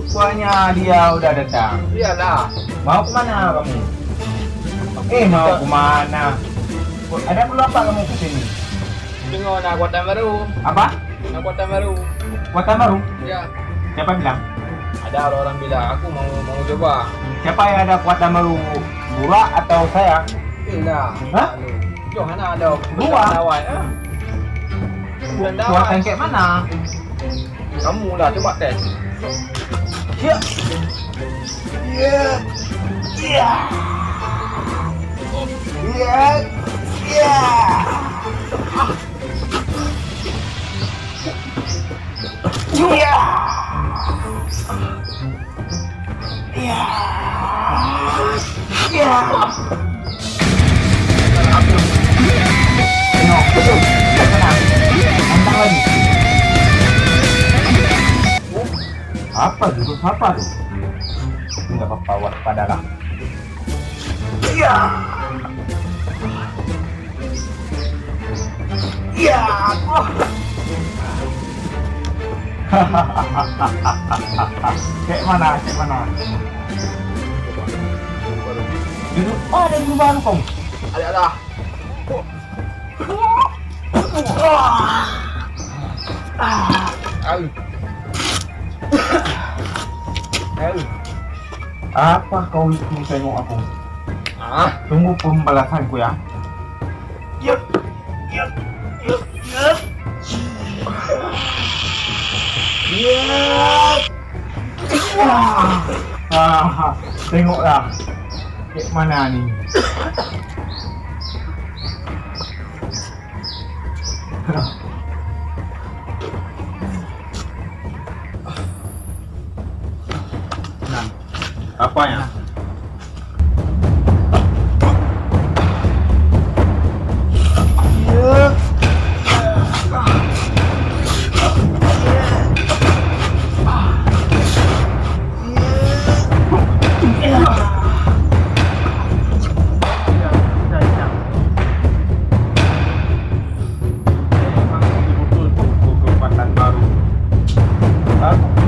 Rupanya dia udah datang. Iyalah. Mau kemana kamu? Mau kemana? Ada perlu apa kamu kesini? Tengok nak kuatan baru. Apa? Nak kuatan baru. Kuatan baru? Ya. Siapa bilang? Ada orang bilang aku mau coba. Siapa yang ada kuatan baru? Burak atau saya? Lah. Hah? Johana ada. Gua? Dawai. Bulan dawai. Kuatan kayak mana? Kamu lah coba tes. Ya. Ya. Ya. Ya. Ya. Ya. Ya. Ya. Tengok, betul. Tenang. Antang lagi. Apa itu? Apa tuh? Enggak apa-apa, waspadalah. Iya. Iya. Kayak mana? Kayak mana? Oh, ada yang baru kong. Ada. Apa kau itu tengok aku? Tunggu pembalasanku ya. Yup, yup, yup, yup. Yup. Tengoklah. Kayak mana nih? Nah, apanya? Memang betul-betul kekuatan baru. Aku